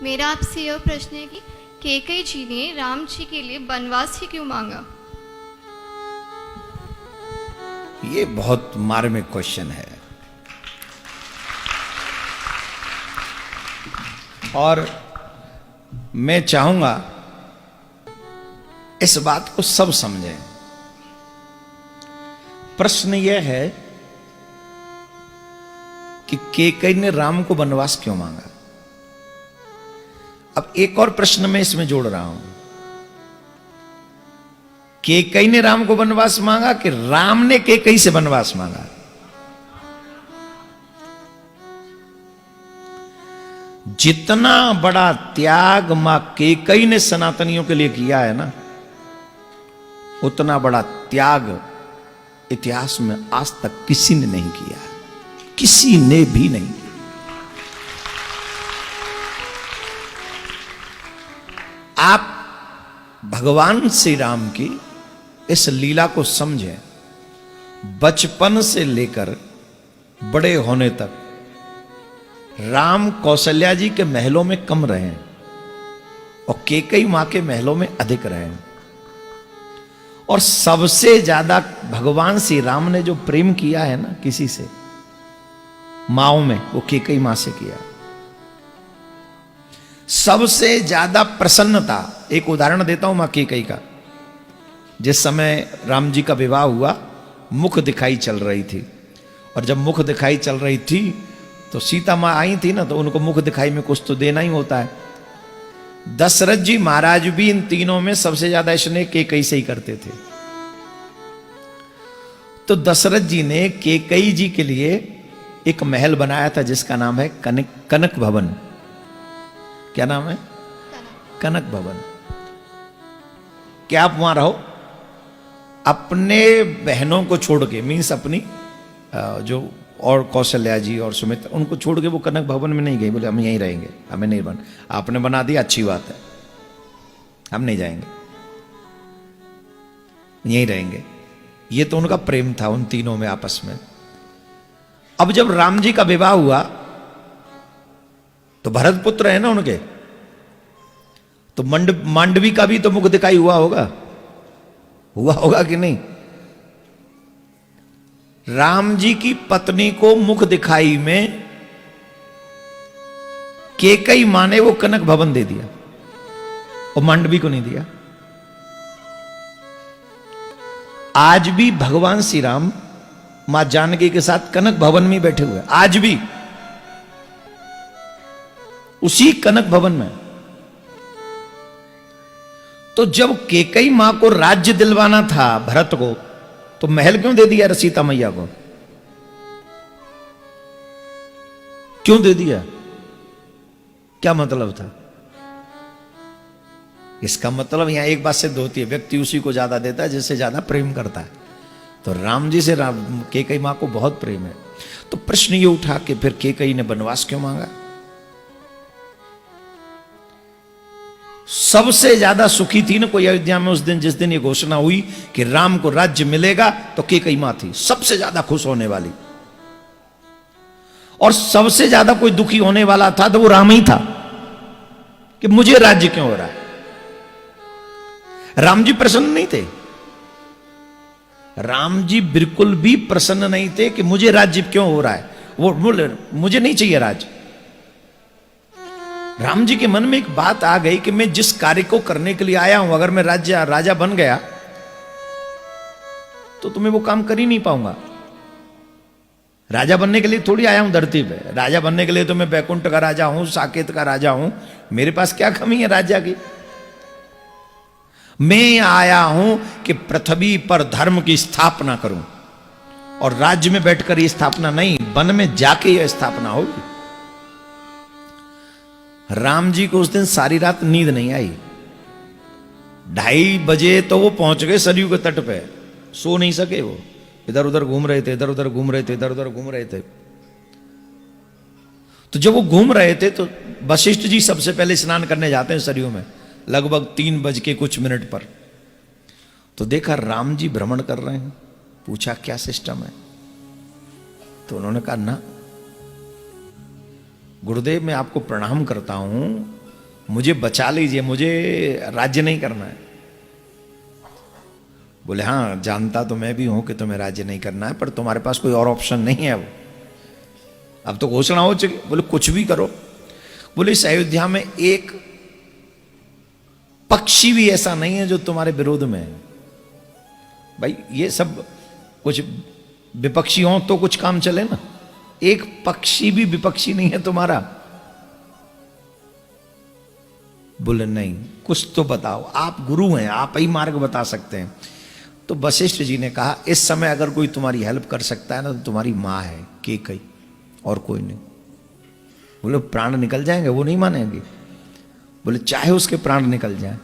मेरा आपसे यह प्रश्न है कि कैकेयी जी ने राम जी के लिए वनवास ही क्यों मांगा? ये बहुत मार्मिक क्वेश्चन है और मैं चाहूंगा इस बात को सब समझें। प्रश्न यह है कि कैकेयी ने राम को वनवास क्यों मांगा। अब एक और प्रश्न मैं इसमें जोड़ रहा हूं, कैकेयी ने राम को वनवास मांगा कि राम ने कैकेयी से वनवास मांगा? जितना बड़ा त्याग मां कैकेयी ने सनातनियों के लिए किया है ना, उतना बड़ा त्याग इतिहास में आज तक किसी ने नहीं किया, किसी ने भी नहीं किया। आप भगवान श्री राम की इस लीला को समझें। बचपन से लेकर बड़े होने तक राम कौशल्या जी के महलों में कम रहे और कैकेयी मां के महलों में अधिक रहे, और सबसे ज्यादा भगवान श्री राम ने जो प्रेम किया है ना किसी से माओ में, वो कैकेयी मां से किया। सबसे ज्यादा प्रसन्नता, एक उदाहरण देता हूं मां कैकेयी का। जिस समय राम जी का विवाह हुआ, मुख दिखाई चल रही थी, और जब मुख दिखाई चल रही थी तो सीता मां आई थी ना, तो उनको मुख दिखाई में कुछ तो देना ही होता है। दशरथ जी महाराज भी इन तीनों में सबसे ज्यादा स्नेह कैकेयी से ही करते थे। तो दशरथ जी ने कैकेयी जी के लिए एक महल बनाया था जिसका नाम है कनक भवन। क्या नाम है? कनक भवन। क्या आप वहां रहो? अपने बहनों को छोड़ के, मीन्स अपनी जो और कौशल्या जी और सुमित्रा, उनको छोड़ के वो कनक भवन में नहीं गई। बोले हम यहीं रहेंगे, हमें नहीं बन, आपने बना दिया अच्छी बात है, हम नहीं जाएंगे, यहीं रहेंगे। ये तो उनका प्रेम था उन तीनों में आपस में। अब जब राम जी का विवाह हुआ तो भरत पुत्र है ना उनके, तो मांडवी का भी तो मुख दिखाई हुआ होगा कि नहीं? राम जी की पत्नी को मुख दिखाई में कैकेयी मां ने वो कनक भवन दे दिया और मांडवी को नहीं दिया। आज भी भगवान श्री राम मां जानकी के साथ कनक भवन में बैठे हुए, आज भी उसी कनक भवन में। तो जब कैकेयी मां को राज्य दिलवाना था भरत को, तो महल क्यों दे दिया सीता मैया को? क्यों दे दिया? क्या मतलब था? इसका मतलब यहां एक बात सिद्ध होती है, व्यक्ति उसी को ज्यादा देता है जिससे ज्यादा प्रेम करता है। तो राम जी से कैकेयी मां को बहुत प्रेम है। तो प्रश्न ये उठा कि फिर कैकेयी ने वनवास क्यों मांगा? सबसे ज्यादा सुखी थी ना कोई अयोध्या में उस दिन, जिस दिन ये घोषणा हुई कि राम को राज्य मिलेगा, तो कैकेयी मां थी सबसे ज्यादा खुश होने वाली। और सबसे ज्यादा कोई दुखी होने वाला था तो वो राम ही था कि मुझे राज्य क्यों हो रहा है। राम जी प्रसन्न नहीं थे। राम जी बिल्कुल भी प्रसन्न नहीं थे कि मुझे राज्य क्यों हो रहा है। वो बोले मुझे नहीं चाहिए राज्य। राम जी के मन में एक बात आ गई कि मैं जिस कार्य को करने के लिए आया हूं, अगर मैं राजा बन गया तो तुम्हें वो काम कर ही नहीं पाऊंगा। राजा बनने के लिए थोड़ी आया हूं धरती पे। राजा बनने के लिए तो मैं बैकुंठ का राजा हूं, साकेत का राजा हूं। मेरे पास क्या कमी है राजा की? मैं आया हूं कि पृथ्वी पर धर्म की स्थापना करूं, और राज्य में बैठकर ये स्थापना नहीं, वन में जाके यह स्थापना होगी। राम जी को उस दिन सारी रात नींद नहीं आई। 2:30 बजे तो वो पहुंच गए सरयू के तट पे, सो नहीं सके। वो इधर उधर घूम रहे थे, इधर उधर घूम रहे थे, इधर उधर घूम रहे थे। तो जब वो घूम रहे थे तो वशिष्ठ जी सबसे पहले स्नान करने जाते हैं सरयू में, लगभग 3 बज के कुछ मिनट पर। तो देखा राम जी भ्रमण कर रहे हैं। पूछा क्या सिस्टम है? तो उन्होंने कहा ना गुरुदेव, मैं आपको प्रणाम करता हूं मुझे बचा लीजिए, मुझे राज्य नहीं करना है। बोले हाँ जानता तो मैं भी हूं कि तुम्हें राज्य नहीं करना है, पर तुम्हारे पास कोई और ऑप्शन नहीं है। अब तो घोषणा हो चुकी। बोले कुछ भी करो। बोले इस अयोध्या में एक पक्षी भी ऐसा नहीं है जो तुम्हारे विरोध में है। भाई ये सब कुछ विपक्षी हो तो कुछ काम चले ना, एक पक्षी भी विपक्षी नहीं है तुम्हारा। बोले नहीं कुछ तो बताओ, आप गुरु हैं, आप ही मार्ग बता सकते हैं। तो वशिष्ठ जी ने कहा इस समय अगर कोई तुम्हारी हेल्प कर सकता है ना तो तुम्हारी मां है कैकेयी, और कोई नहीं। बोले प्राण निकल जाएंगे? वो नहीं मानेंगे। बोले चाहे उसके प्राण निकल जाए,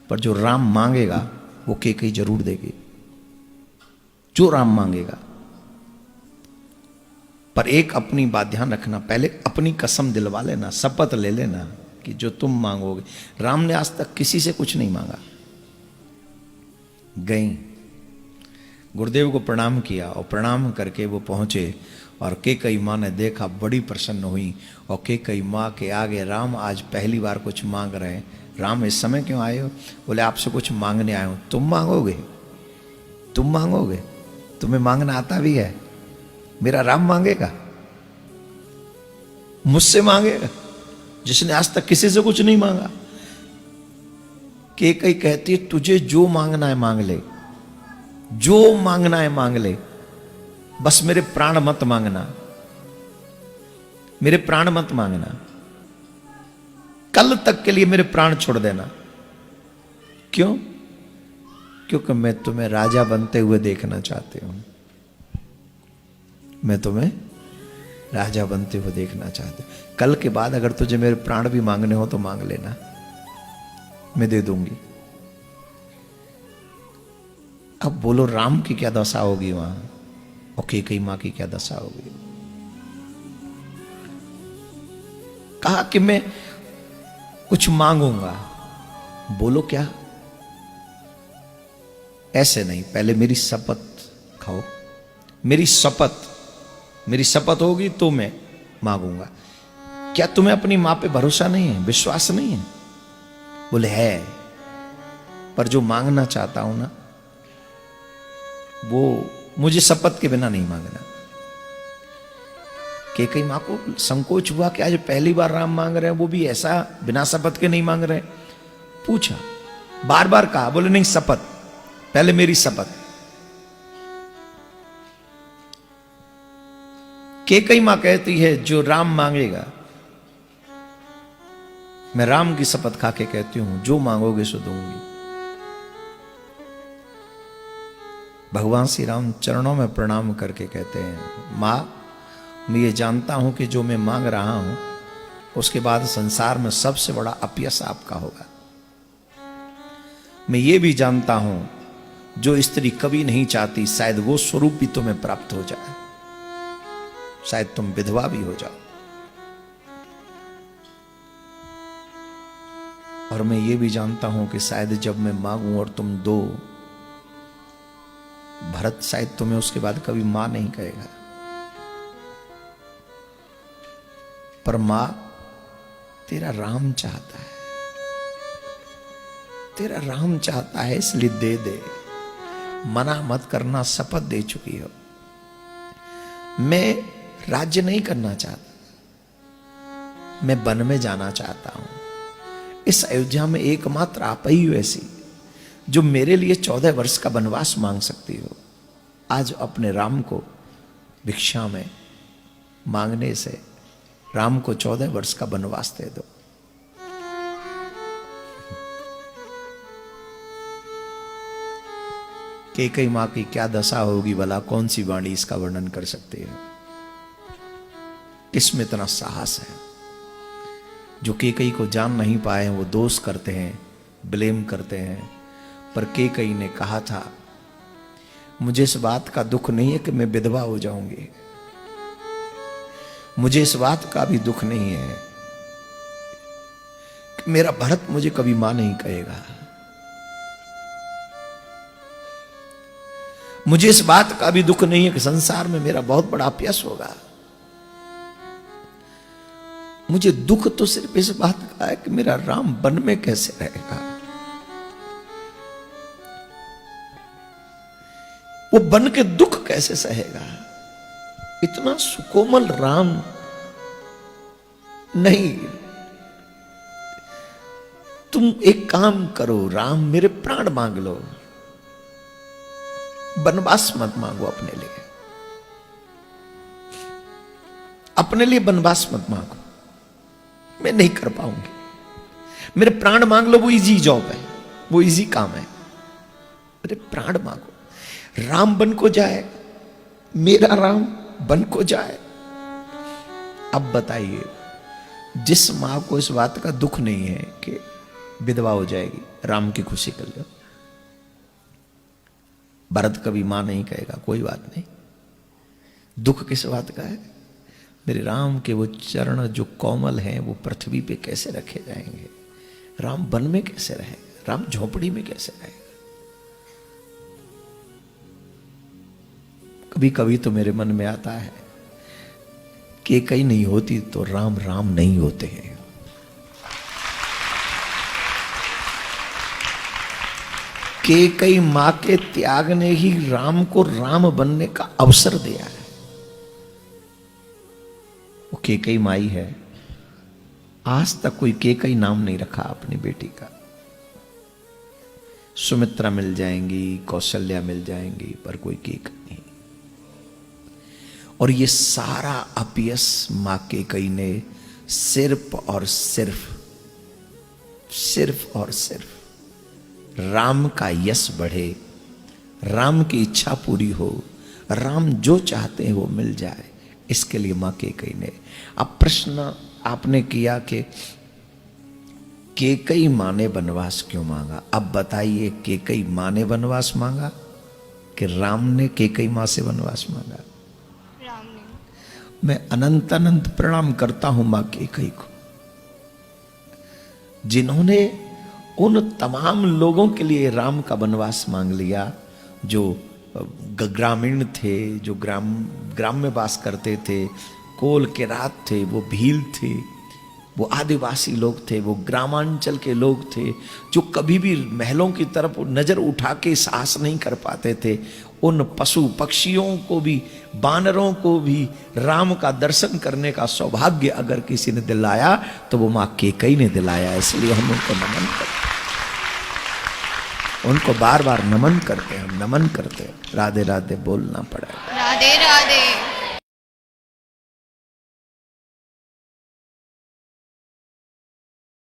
पर जो राम मांगेगा वो कैकेयी जरूर देगी, जो राम मांगेगा। पर एक अपनी बात ध्यान रखना, पहले अपनी कसम दिलवा लेना, शपथ ले लेना कि जो तुम मांगोगे। राम ने आज तक किसी से कुछ नहीं मांगा। गई, गुरुदेव को प्रणाम किया और प्रणाम करके वो पहुंचे और कैकेयी माँ ने देखा, बड़ी प्रसन्न हुई। और कैकेयी माँ के आगे राम आज पहली बार कुछ मांग रहे हैं। राम इस समय क्यों आए हो? बोले आपसे कुछ मांगने आए हो। तुम मांगोगे? तुम मांगोगे? तुम्हें मांगना आता भी है? मेरा राम मांगेगा? मुझसे मांगेगा जिसने आज तक किसी से कुछ नहीं मांगा। कैकेयी कहती है तुझे जो मांगना है मांग ले, जो मांगना है मांग ले, बस मेरे प्राण मत मांगना, मेरे प्राण मत मांगना, कल तक के लिए मेरे प्राण छोड़ देना। क्यों? क्योंकि मैं तुम्हें राजा बनते हुए देखना चाहती हूं। मैं तुम्हें राजा बनते हुए देखना चाहती हूं। कल के बाद अगर तुझे मेरे प्राण भी मांगने हो तो मांग लेना, मैं दे दूंगी। अब बोलो राम की क्या दशा होगी वहां, और कैकेयी मां की क्या दशा होगी। कहा कि मैं कुछ मांगूंगा। बोलो क्या? ऐसे नहीं, पहले मेरी शपथ खाओ। मेरी शपथ होगी तो मैं मांगूंगा। क्या तुम्हें अपनी मां पे भरोसा नहीं है, विश्वास नहीं है? बोले है, पर जो मांगना चाहता हूं ना वो मुझे शपथ के बिना नहीं मांगना। कैकेयी मां को संकोच हुआ कि आज पहली बार राम मांग रहे हैं, वो भी ऐसा बिना शपथ के नहीं मांग रहे। पूछा, बार बार कहा। बोले नहीं शपथ, पहले मेरी शपथ। कैकेयी मां कहती है जो राम मांगेगा, मैं राम की शपथ खा के कहती हूं जो मांगोगे सो दूंगी। भगवान श्री राम चरणों में प्रणाम करके कहते हैं मां, मैं ये जानता हूं कि जो मैं मांग रहा हूं उसके बाद संसार में सबसे बड़ा अपयश आपका होगा। मैं ये भी जानता हूं जो स्त्री कभी नहीं चाहती शायद वो स्वरूप भी तुम्हें प्राप्त हो जाए, शायद तुम विधवा भी हो जाओ। और मैं ये भी जानता हूं कि शायद जब मैं मांगूं और तुम दो, भरत शायद तुम्हें उसके बाद कभी मां नहीं कहेगा। पर मां तेरा राम चाहता है, तेरा राम चाहता है, इसलिए दे दे, मना मत करना, शपथ दे चुकी हो। मैं राज्य नहीं करना चाहता, मैं वन में जाना चाहता हूं। इस अयोध्या में एकमात्र आप ही हो ऐसी जो मेरे लिए 14 वर्ष का वनवास मांग सकती हो। आज अपने राम को भिक्षा में मांगने से राम को 14 वर्ष का वनवास दे दो। कैकेयी मां की क्या दशा होगी भला, कौन सी वाणी इसका वर्णन कर सकती है। किसमें इतना साहस है। जो कैकेयी को जान नहीं पाए वो दोष करते हैं, ब्लेम करते हैं। पर कैकेयी ने कहा था मुझे इस बात का दुख नहीं है कि मैं विधवा हो जाऊंगी, मुझे इस बात का भी दुख नहीं है कि मेरा भरत मुझे कभी मां नहीं कहेगा, मुझे इस बात का भी दुख नहीं है कि संसार में मेरा बहुत बड़ा अपयश होगा, मुझे दुख तो सिर्फ इस बात का है कि मेरा राम वन में कैसे रहेगा। वो बन के दुख कैसे सहेगा। इतना सुकोमल राम नहीं। तुम एक काम करो, राम मेरे प्राण मांग लो, वनवास मत मांगो अपने लिए। अपने लिए वनवास मत मांगो, मैं नहीं कर पाऊंगी। मेरे प्राण मांग लो, वो इजी जॉब है, वो इजी काम है। मेरे प्राण मांगो, राम बन को जाए, मेरा राम बन को जाए। अब बताइए, जिस मां को इस बात का दुख नहीं है कि विधवा हो जाएगी, राम की खुशी कर लो। भरत कभी मां नहीं कहेगा, कोई बात नहीं। दुख किस बात का है? मेरे राम के वो चरण जो कोमल हैं, वो पृथ्वी पे कैसे रखे जाएंगे। राम वन में कैसे रहेगा, राम झोपड़ी में कैसे रहेगा। कभी कभी तो मेरे मन में आता है कि कहीं नहीं होती तो राम राम नहीं होते हैं। कई मां के त्याग ने ही राम को राम बनने का अवसर दिया है। वो कई माई है, आज तक कोई कई नाम नहीं रखा अपनी बेटी का। सुमित्रा मिल जाएंगी, कौशल्या मिल जाएंगी, पर कोई नहीं। और ये सारा अपयश मां कई ने सिर्फ और सिर्फ राम का यश बढ़े, राम की इच्छा पूरी हो, राम जो चाहते हैं वो मिल जाए, इसके लिए मां कई ने। अब प्रश्न आपने किया कि कई मां ने वनवास क्यों मांगा। अब बताइए, कई मां ने वनवास मांगा कि राम ने कई मां से वनवास मांगा? राम ने। मैं अनंत अनंत प्रणाम करता हूं मां कई को, जिन्होंने उन तमाम लोगों के लिए राम का वनवास मांग लिया जो ग्रामीण थे, जो ग्राम में वास करते थे, कोल के रात थे, वो भील थे, वो आदिवासी लोग थे, वो ग्रामांचल के लोग थे, जो कभी भी महलों की तरफ नजर उठा के साहस नहीं कर पाते थे। उन पशु पक्षियों को भी, बानरों को भी राम का दर्शन करने का सौभाग्य अगर किसी ने दिलाया तो वो मां कई ने दिलाया। इसलिए हम उनको नमन करते, उनको बार बार नमन करते हैं, हम नमन करते हैं। राधे राधे बोलना पड़ा। राधे राधे।